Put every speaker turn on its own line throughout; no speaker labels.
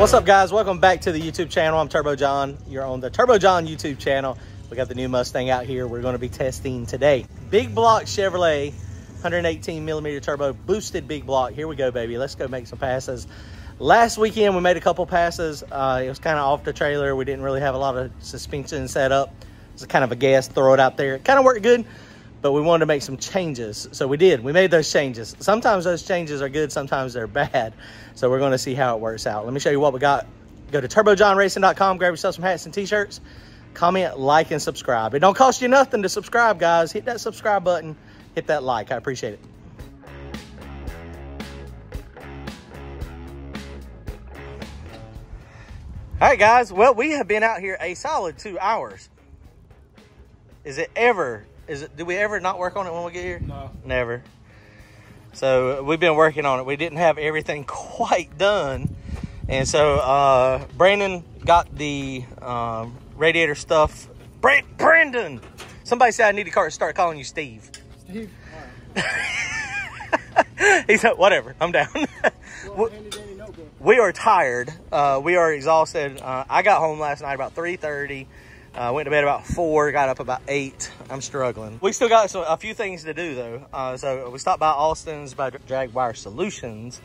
What's up, guys? Welcome back to the YouTube channel. I'm TurboJohn. You're on the TurboJohn YouTube channel. We got the new Mustang out here we're going to be testing today. Big block Chevrolet 118mm turbo boosted big block. Here we go, baby. Let's go make some passes. Last weekend we made a couple passes. It was kind of off the trailer. We didn't really have a lot of suspension set up. It was kind of a guess, throw it out there. It kind of worked good, but we wanted to make some changes. So we did. We made those changes. Sometimes those changes are good, sometimes they're bad. So we're going to see how it works out. Let me show you what we got. Go to turbojohnracing.com, grab yourself some hats and t-shirts. Comment, like, and subscribe. It don't cost you nothing to subscribe, guys. Hit that subscribe button. Hit that like. I appreciate it. All right, guys. Well, we have been out here a solid 2 hours. Do we ever not work on it when we get here? No. Never. So we've been working on it. We didn't have everything quite done. And so Brandon got the radiator stuff. Brandon! Somebody said I need to start calling you Steve.
Steve? All right.
He said, whatever, I'm down.
Well,
we are tired. We are exhausted. I got home last night about 3:30. Went to bed about 4, got up about 8. I'm struggling. We still got a few things to do, though. So we stopped by Austin's by Dragway Solutions,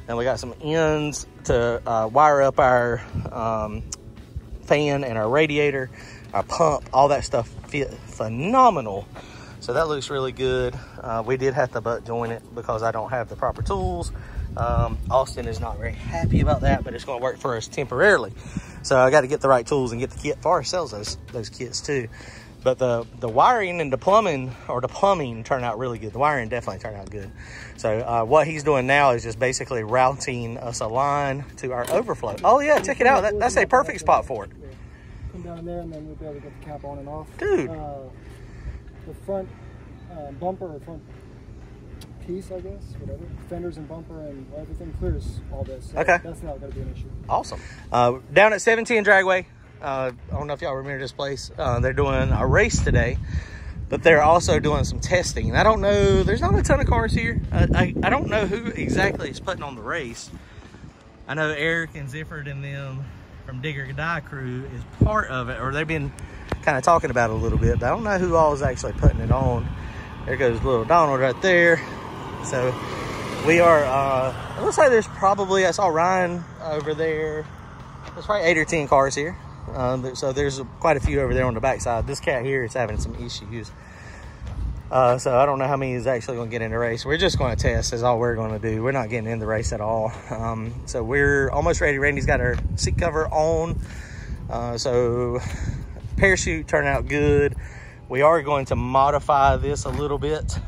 and we got some ends to wire up our fan and our radiator, our pump, all that stuff fit phenomenal. So that looks really good. We did have to butt join it because I don't have the proper tools. Austin is not very happy about that, but it's going to work for us temporarily. So I got to get the right tools and get the kit for ourselves, those kits too. But the wiring and the plumbing turned out really good. The wiring definitely turned out good. So what he's doing now is just basically routing us a line to our overflow. Oh yeah, check it out. That's a perfect spot for it.
Come down there and then we'll be able to get the cap on and off.
Dude.
The front bumper or front piece, I guess, whatever. Fenders and bumper and everything clears all this. So
okay.
That's not going to be an issue.
Awesome. Down at 710 Dragway. I don't know if y'all remember this place. They're doing a race today, but they're also doing some testing. I don't know. There's not a ton of cars here. I don't know who exactly is putting on the race. I know Eric and Zifford and them from Digger Godai crew is part of it, or they've been kind of talking about it a little bit, but I don't know who all is actually putting it on. There goes little Donald right there. So we are, it looks like there's probably, I saw Ryan over there. There's probably 8 or 10 cars here. So there's quite a few over there on the backside. This cat here is having some issues. So I don't know how many is actually going to get in the race. We're just going to test is all we're going to do. We're not getting in the race at all. So we're almost ready. Randy's got our seat cover on. So parachute turned out good. We are going to modify this a little bit.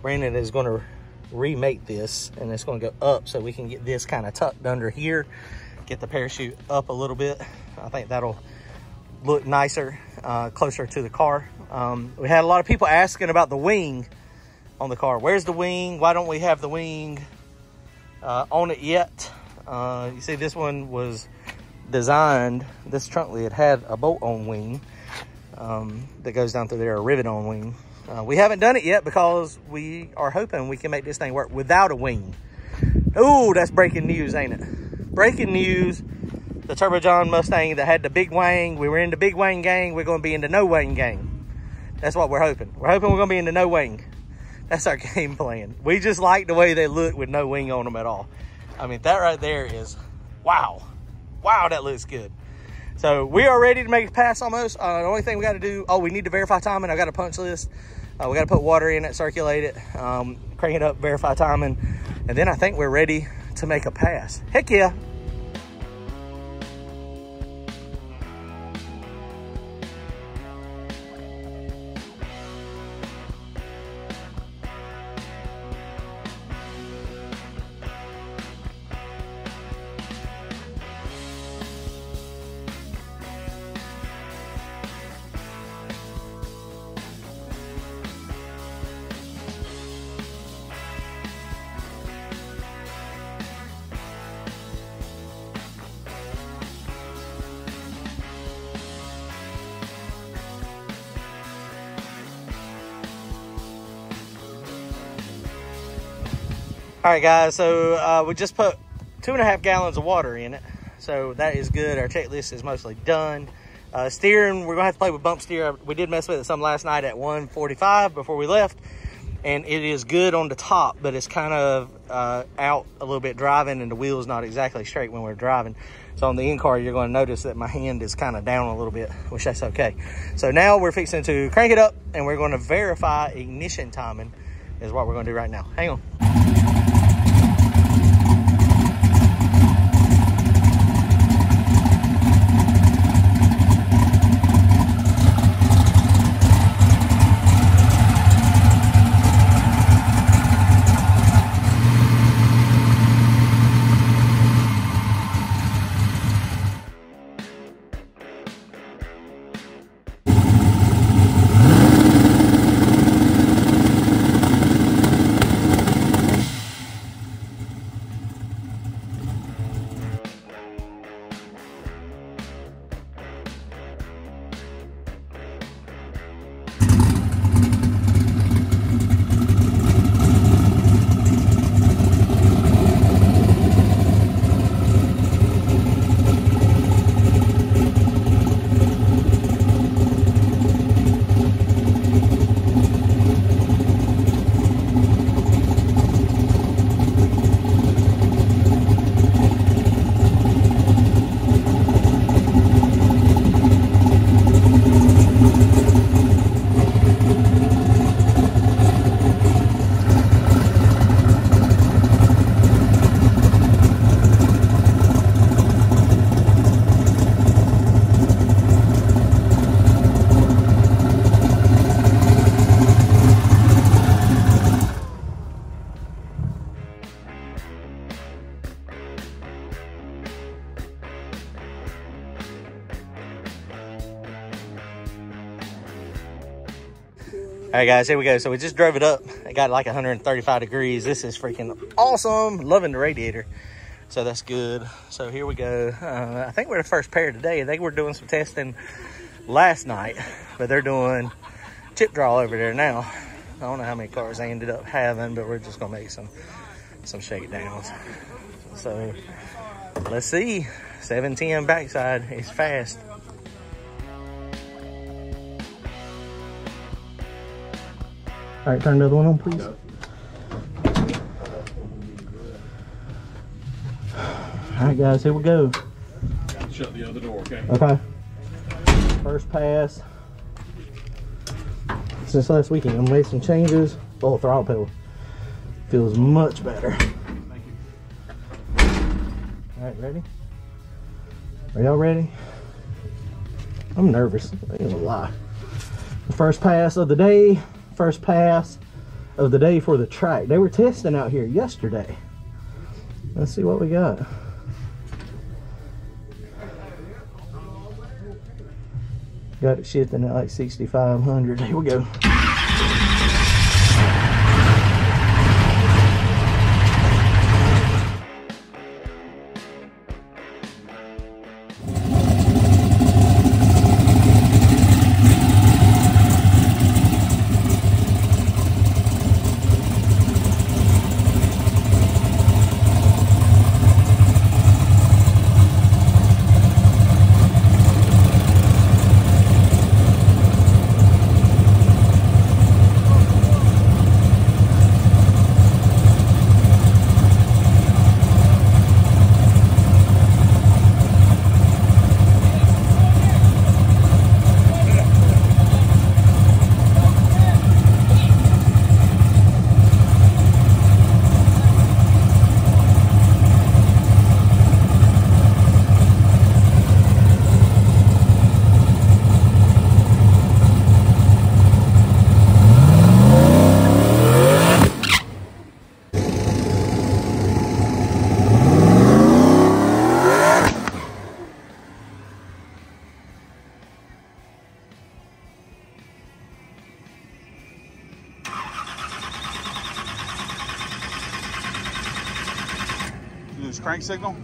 Brandon is going to remake this, and it's going to go up so we can get this kind of tucked under here, get the parachute up a little bit. I think that'll look nicer, closer to the car. We had a lot of people asking about the wing on the car. Where's the wing? Why don't we have the wing on it yet? You see, this one was designed, this trunk lid had a bolt-on wing that goes down through there, a rivet-on wing. We haven't done it yet because we are hoping we can make this thing work without a wing. Oh, that's breaking news, ain't it? Breaking news. The TurboJohn Mustang that had the big wang. We were in the big wang gang. We're going to be in the no wang gang. That's what we're hoping. We're hoping we're going to be in the no wing. That's our game plan. We just like the way they look with no wing on them at all. I mean, that right there is, wow. Wow, that looks good. So we are ready to make a pass almost. The only thing we got to do, we need to verify timing. I got a punch list. We got to put water in it, circulate it, crank it up, verify timing. And then I think we're ready to make a pass. Heck yeah. All right, guys, so we just put 2.5 gallons of water in it. So that is good. Our checklist is mostly done. Steering, we're gonna have to play with bump steer. We did mess with it some last night at 1:45 before we left, and it is good on the top, but it's kind of out a little bit driving, and the wheel's not exactly straight when we're driving. So on the in-car, you're gonna notice that my hand is kind of down a little bit, which that's okay. So now we're fixing to crank it up, and we're gonna verify ignition timing is what we're gonna do right now. Hang on. All right, guys, here we go. So we just drove it up. It got like 135 degrees. This is freaking awesome. Loving the radiator. So that's good. So here we go. I think we're the first pair today. They were doing some testing last night, but they're doing chip draw over there now. I don't know how many cars they ended up having, but we're just gonna make some shakedowns. So let's see. 710 backside is fast. All right, turn the other one on, please. All right, guys, here we go.
Shut the other door, okay?
Okay. First pass. Since last weekend, I made some changes. Oh, throttle pedal feels much better.
Thank you.
All right, ready? Are y'all ready? I'm nervous. I ain't gonna lie. The first pass of the day. First pass of the day for the track. They were testing out here yesterday. Let's see what we got. Got it shifting at like 6,500. Here we go.
Use crank signal.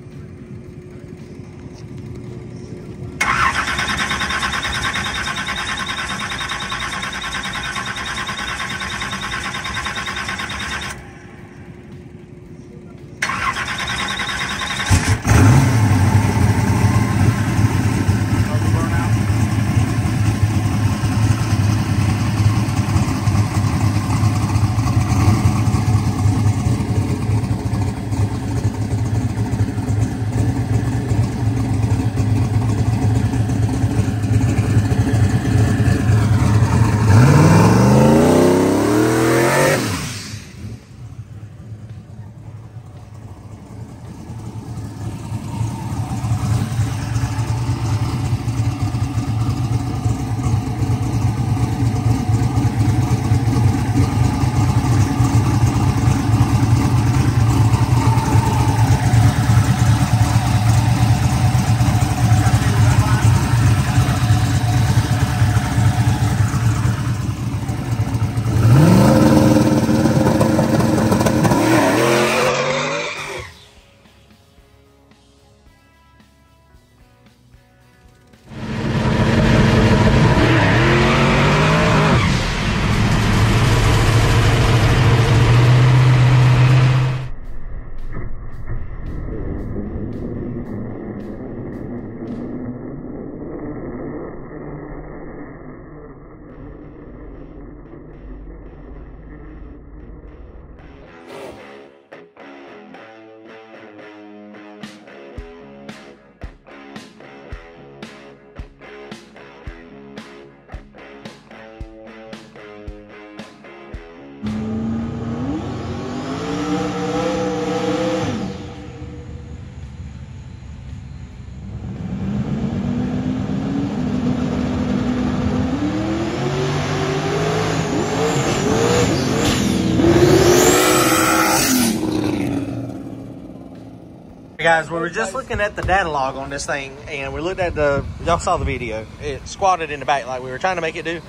Guys, we were just looking at the data log on this thing, and we looked at y'all saw the video. It squatted in the back like we were trying to make it do.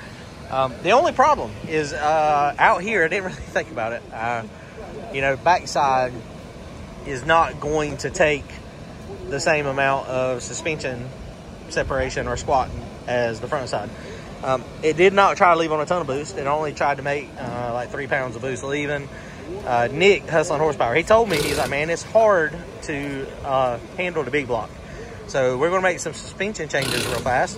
The only problem is out here, I didn't really think about it. You know, backside is not going to take the same amount of suspension separation or squatting as the front side. It did not try to leave on a ton of boost. It only tried to make like 3 pounds of boost leaving. Nick, Hustling Horsepower, he told me, he's like, man, it's hard to handle the big block. So we're going to make some suspension changes real fast.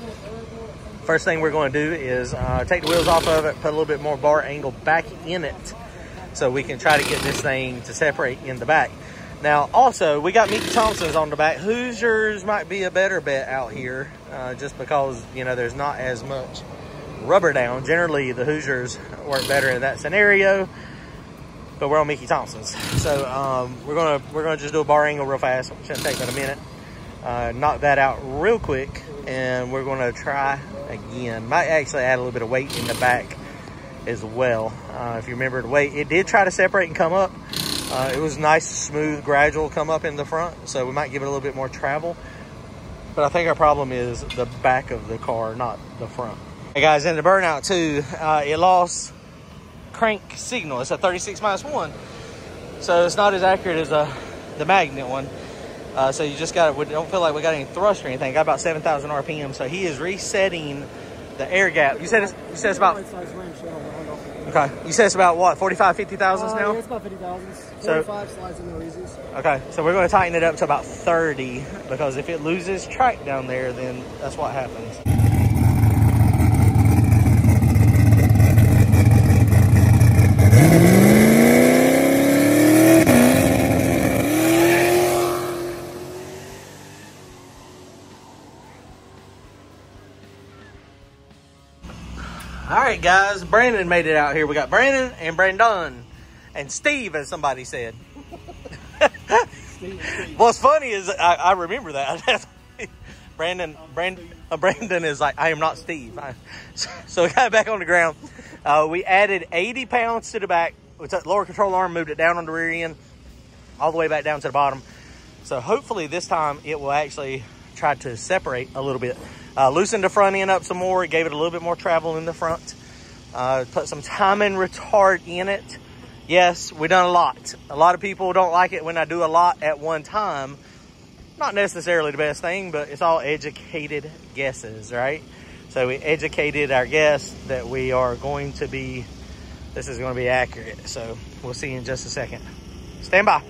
First thing we're going to do is take the wheels off of it, put a little bit more bar angle back in it so we can try to get this thing to separate in the back. Now, also, we got Mickey Thompson's on the back. Hoosiers might be a better bet out here just because, you know, there's not as much rubber down. Generally, the Hoosiers work better in that scenario, but we're on Mickey Thompson's. So we're gonna just do a bar angle real fast. Shouldn't take but a minute. Knock that out real quick, and we're gonna try again. Might actually add a little bit of weight in the back as well. If you remember the weight, it did try to separate and come up. It was nice, smooth, gradual come up in the front, so we might give it a little bit more travel. But I think our problem is the back of the car, not the front. Hey guys, in the burnout too, it lost crank signal. It's a 36-1, so it's not as accurate as the magnet one. So you just got, we don't feel like we got any thrust or anything. Got about 7,000 RPM, so he is resetting the air gap. You said it's about, okay, you said it's about what, 45, 50,000 now?
Yeah, it's about 50,000.
So
45 slides in there easy.
Okay, so we're going to tighten it up to about 30, because if it loses track down there, then that's what happens. All right, guys, Brandon made it out here. We got Brandon and Brandon and Steve, as somebody said.
Steve.
What's funny is I remember that. Brandon is like, I am not Steve. So we got it back on the ground. We added 80 pounds to the back. We took the lower control arm, moved it down on the rear end, all the way back down to the bottom. So hopefully this time it will actually try to separate a little bit. Loosened the front end up some more. Gave it a little bit more travel in the front. Put some timing retard in it. Yes, we done a lot. A lot of people don't like it when I do a lot at one time. Not necessarily the best thing, but it's all educated guesses, right? So we educated our guests that we are going to be, this is going to be accurate. So we'll see you in just a second. Stand by.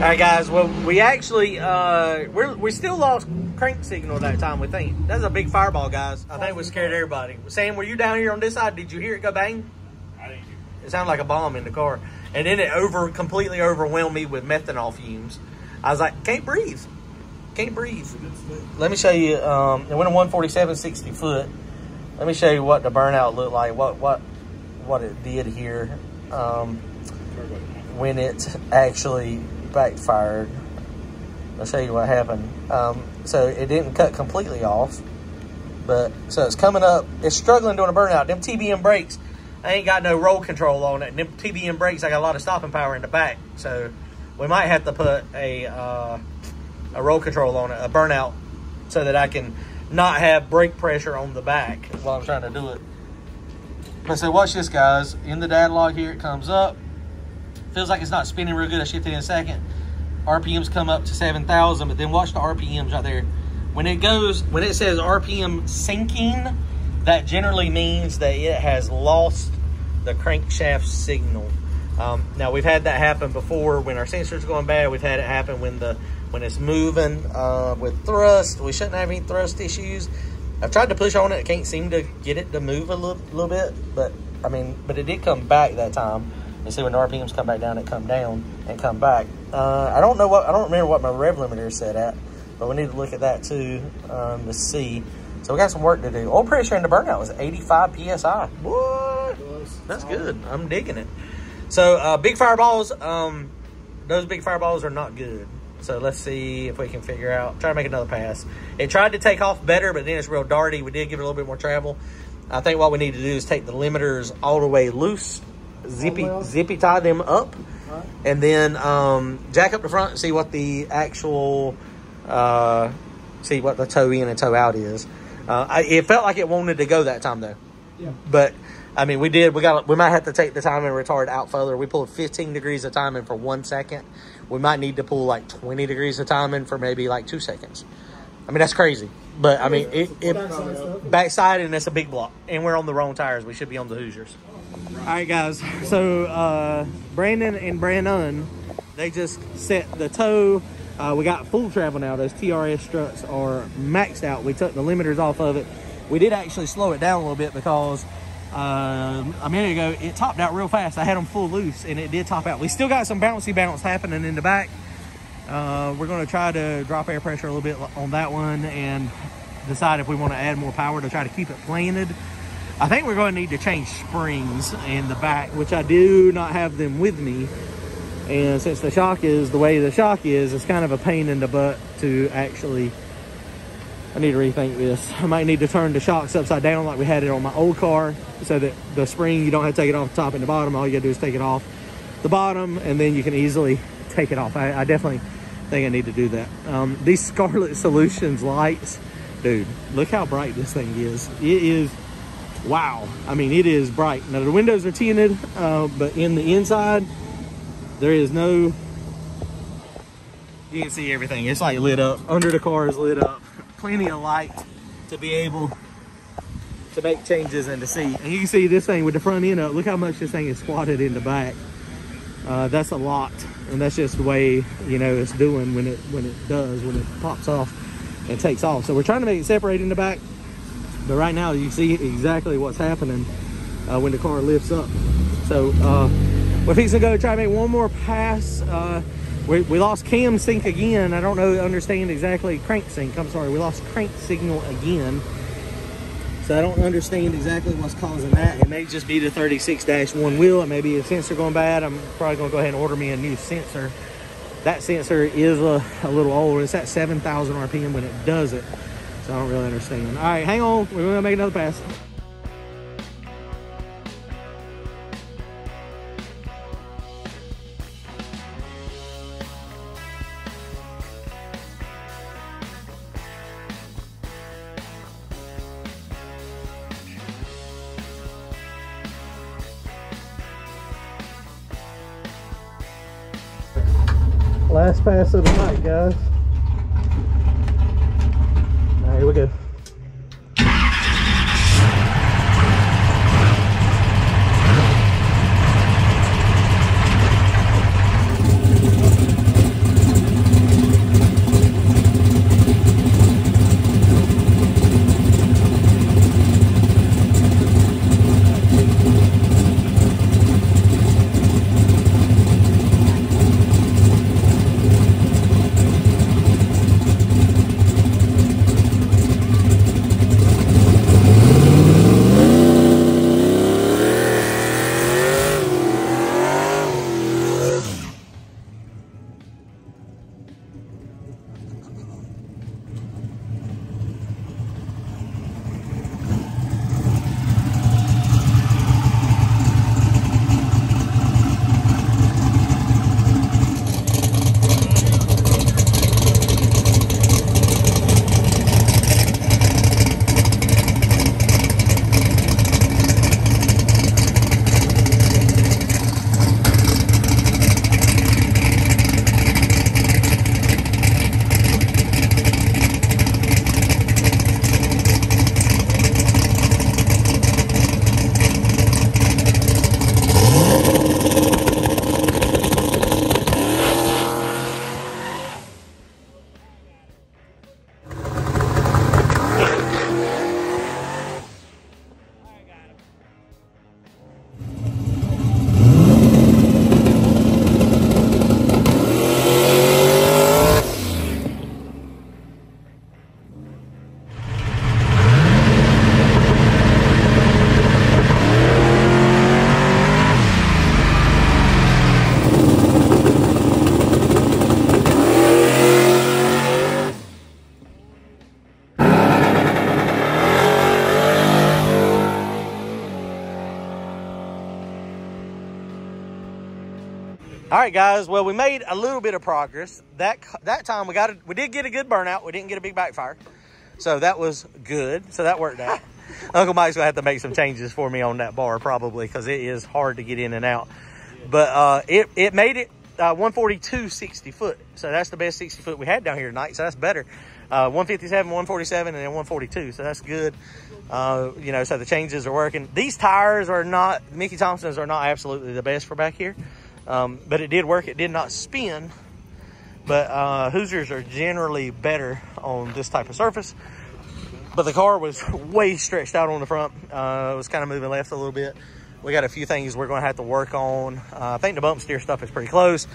right, guys. Well, we actually we still lost crank signal that time. We think that's a big fireball, guys. I think we scared everybody. Sam, were you down here on this side? Did you hear it go bang?
I didn't hear it.
It sounded like a bomb in the car, and then it completely overwhelmed me with methanol fumes. I was like, can't breathe, can't breathe. Let me show you. It went a 147 60 foot. Let me show you what the burnout looked like. What it did here when it actually backfired. I'll show you what happened. So it didn't cut completely off, but so it's coming up. It's struggling doing a burnout. Them TBM brakes, I ain't got no roll control on it. And them TBM brakes, I got a lot of stopping power in the back, so we might have to put a roll control on it, a burnout, so that I can not have brake pressure on the back while I'm trying to do it. But so watch this, guys. In the data log here, it comes up. Feels like it's not spinning real good. I shift it in a second. RPMs come up to 7,000, but then watch the RPMs right there. When it says RPM sinking, that generally means that it has lost the crankshaft signal. Now we've had that happen before when our sensor's going bad. We've had it happen when it's moving with thrust. We shouldn't have any thrust issues. I've tried to push on it. I can't seem to get it to move a little bit, but it did come back that time. You see when the RPMs come back down, it come down and come back. I don't remember what my rev limiter is set at, but we need to look at that too to see. So we got some work to do. Oil pressure in the burnout was 85 PSI. What? That's good. I'm digging it. So big fireballs, those big fireballs are not good. So let's see if we can figure out, try to make another pass. It tried to take off better, but then it's real darty. We did give it a little bit more travel. I think what we need to do is take the limiters all the way loose, zippy tie them up, and then jack up the front and see what the actual, see what the toe in and toe out is. It felt like it wanted to go that time though. Yeah. But I mean, we might have to take the timing retard out further. We pulled 15 degrees of timing for 1 second. We might need to pull like 20 degrees of timing for maybe like 2 seconds. I mean, that's crazy. But I mean, it backside, and it's a big block. And we're on the wrong tires. We should be on the Hoosiers. All right, guys. So Brandon and Brandon, they just set the toe. We got full travel now. Those TRS struts are maxed out. We took the limiters off of it. We did actually slow it down a little bit because a minute ago it topped out real fast. I had them full loose and it did top out. We still got some bouncy bounce happening in the back. We're going to try to drop air pressure a little bit on that one and decide if we want to add more power to try to keep it planted. I think we're going to need to change springs in the back, which I do not have them with me. And since the shock is the way the shock is, it's kind of a pain in the butt to actually, I need to rethink this. I might need to turn the shocks upside down like we had it on my old car, so that the spring, you don't have to take it off the top and the bottom. All you gotta do is take it off the bottom and then you can easily take it off. I definitely think I need to do that. These Scarlet Solutions lights, dude, look how bright this thing is. It is, wow. I mean, it is bright. Now the windows are tinted, but in the inside, there is no, you can see everything. It's like lit up. Under the car is lit up. Plenty of light to be able to make changes and to see. And you can see this thing with the front end up. Look how much this thing is squatted in the back. That's a lot, and that's just the way, you know, it's doing when it pops off and takes off. So we're trying to make it separate in the back, but right now you see exactly what's happening when the car lifts up. So we're fixing to go try to make one more pass. We lost cam sync again. I don't understand exactly crank sync. I'm sorry, we lost crank signal again. So I don't understand exactly what's causing that. It may just be the 36-1 wheel. It may be a sensor going bad. I'm probably gonna go ahead and order me a new sensor. That sensor is a little old. It's at 7,000 RPM when it does it. So I don't really understand. All right, hang on. We're gonna make another pass. Last pass of the night, guys. All right, here we go. All right, guys. Well, we made a little bit of progress. That time we did get a good burnout. We didn't get a big backfire. So that was good. So that worked out. Uncle Mike's going to have to make some changes for me on that bar probably because it is hard to get in and out. But it made it 142 60 foot. So that's the best 60 foot we had down here tonight. So that's better. 157, 147, and then 142. So that's good. You know, so the changes are working. These tires are not, Mickey Thompson's are not absolutely the best for back here. But it did work. It did not spin. But Hoosiers are generally better on this type of surface. But the car was way stretched out on the front. It was kind of moving left a little bit. We got a few things we're going to have to work on. I think the bump steer stuff is pretty close.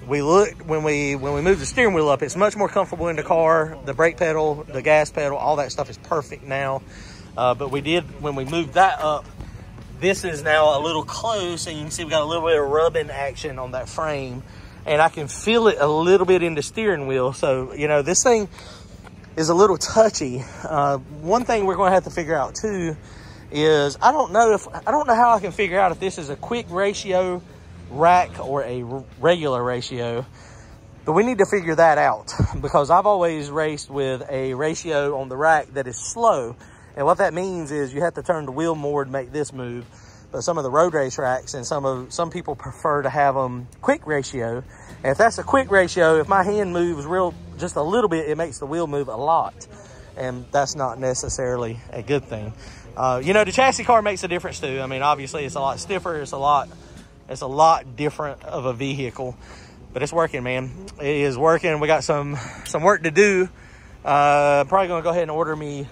We looked when we moved the steering wheel up, it's much more comfortable in the car. The brake pedal, the gas pedal, all that stuff is perfect now. But we did, when we moved that up, this is now a little close, and you can see we got a little bit of rubbing action on that frame, and I can feel it a little bit in the steering wheel. So, you know, this thing is a little touchy. One thing we're going to have to figure out too is I don't know how I can figure out if this is a quick ratio rack or a regular ratio, but we need to figure that out because I've always raced with a ratio on the rack that is slow. And what that means is you have to turn the wheel more to make this move. But some of the road race racks and some people prefer to have them quick ratio. And if that's a quick ratio, if my hand moves just a little bit, it makes the wheel move a lot. And that's not necessarily a good thing. You know, the chassis car makes a difference too. I mean, obviously it's a lot stiffer. It's a lot different of a vehicle, but it's working, man. It is working. We got some work to do. Probably gonna go ahead and order me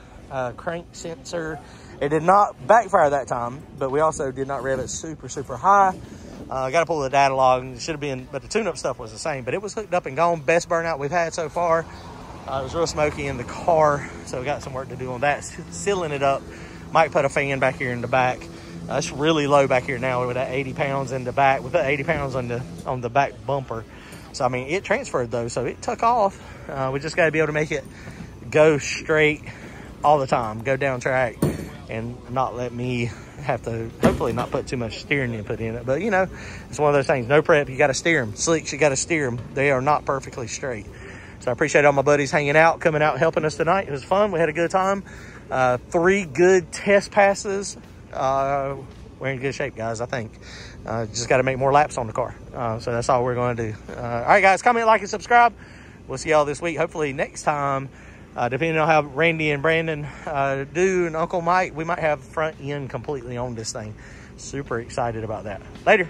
crank sensor. It did not backfire that time, but we also did not rev it super high. Got to pull the data log. It should have been, but the tune-up stuff was the same. But it was hooked up and gone. Best burnout we've had so far. It was real smoky in the car, so we got some work to do on that. Sealing it up. Might put a fan back here in the back. It's really low back here now with that 80 pounds in the back. We put 80 pounds on the back bumper. So I mean, it transferred though, so it took off. We just got to be able to make it go straight all the time, go down track, and not let me have to, hopefully not put too much steering input in it. But you know, it's one of those things, no prep, you got to steer them. Slicks, you got to steer them. They are not perfectly straight. So I appreciate all my buddies hanging out, coming out, helping us tonight. It was fun. We had a good time. 3 good test passes. We're in good shape, guys, I think. Just got to make more laps on the car. So that's all we're going to do. All right, guys, comment, like, and subscribe. We'll see y'all this week. Hopefully next time, depending on how Randy and Brandon do, and Uncle Mike, we might have front end completely on this thing. Super excited about that. Later.